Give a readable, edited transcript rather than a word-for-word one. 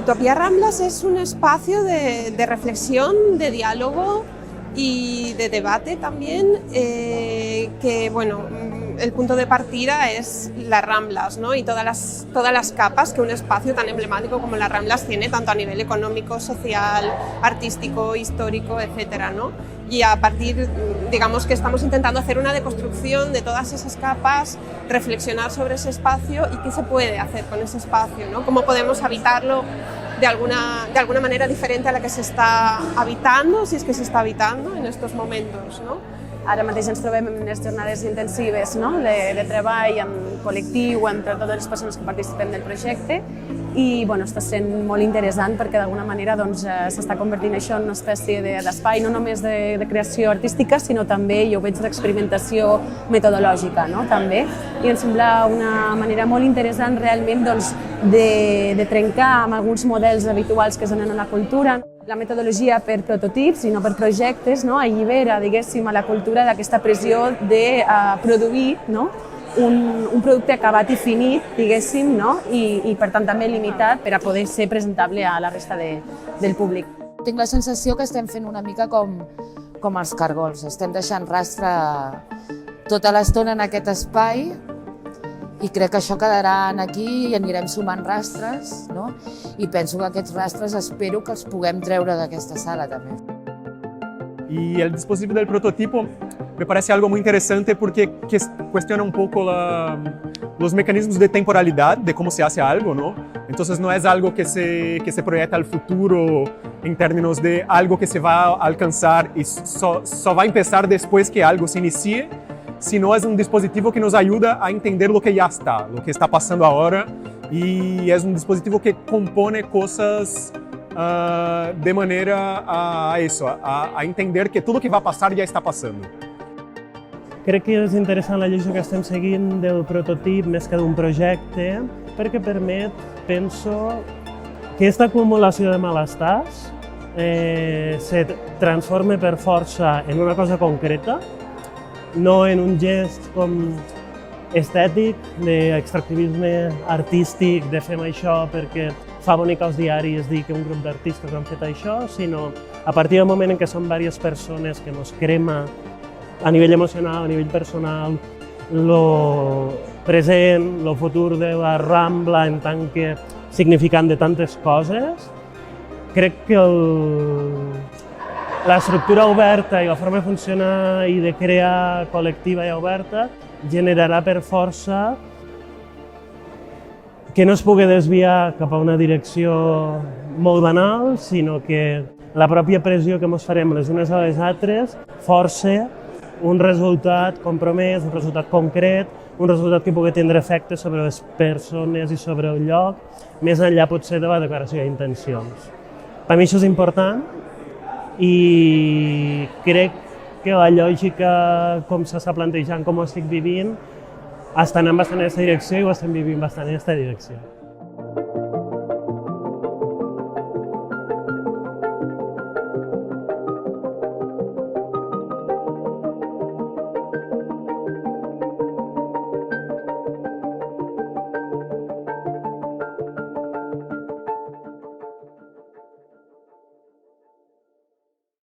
Ludotopía Ramblas es un espacio de reflexión, de diálogo y de debate también, que bueno, el punto de partida es las Ramblas, ¿no? Y todas las capas que un espacio tan emblemático como las Ramblas tiene, tanto a nivel económico, social, artístico, histórico, etcétera, ¿no? Y a partir, digamos que estamos intentando hacer una deconstrucción de todas esas capas, reflexionar sobre ese espacio y qué se puede hacer con ese espacio, ¿no? Cómo podemos habitarlo de alguna manera diferente a la que se està habitant, si és que s'està habitant en aquests moments, no? Ara mateix ens trobem en unes jornades intensives, no? de treball en col·lectiu entre totes les persones que participen del projecte i bueno, està sent molt interessant perquè d'alguna manera doncs, s'està convertint això en una espècie d'espai no només de creació artística sinó també, jo ho veig, d'experimentació metodològica, no? També. I em sembla una manera molt interessant realment doncs, de trencar amb alguns models habituals que es donen a la cultura. La metodologia per prototips i no per projectes, no? Allibera, diguéssim, a la cultura d'aquesta pressió de produir, no? un producte acabat i finit, diguéssim, no? I per tant també limitat per a poder ser presentable a la resta del públic. Tinc la sensació que estem fent una mica com els cargols, estem deixant rastre tota l'estona en aquest espai i crec que això quedarà aquí i anirem sumant rastres, no? I penso que aquests rastres espero que els puguem treure d'aquesta sala també. Y el dispositivo del prototipo me parece algo muy interesante porque cuestiona un poco los mecanismos de temporalidad de cómo se hace algo, ¿no? Entonces no es algo que se proyecta al futuro en términos de algo que se va a alcanzar y só va a empezar después que algo se inicie, sino es un dispositivo que nos ayuda a entender lo que ya está, lo que está pasando ahora, y es un dispositivo que compone cosas de manera a entender que tudo que va passar ja està passant. Crec que és interessant la lluita que estem seguint del prototip més que d'un projecte, perquè permet, penso, que aquesta acumulació de malestars se transforme per força en una cosa concreta, no en un gest com estètic, d'extractivisme artístic, de fem això perquè fa bonic als diaris dir que un grup d'artistes han fet això, sinó a partir del moment en què són diverses persones que ens crema a nivell emocional, a nivell personal, el present, el futur de la Rambla en tant que significant de tantes coses, crec que l'estructura oberta i la forma de funcionar i de crear col·lectiva i oberta generarà per força que no es pugui desviar cap a una direcció molt banal, sinó que la pròpia pressió que ens farem les unes a les altres força un resultat compromès, un resultat concret, un resultat que pugui tindre efectes sobre les persones i sobre el lloc, més enllà potser de la declaració d'intencions. Per mi això és important i crec que la lògica com s'està plantejant, com ho estic vivint, està anant bastant en aquesta direcció i ho estem vivint bastant en aquesta direcció.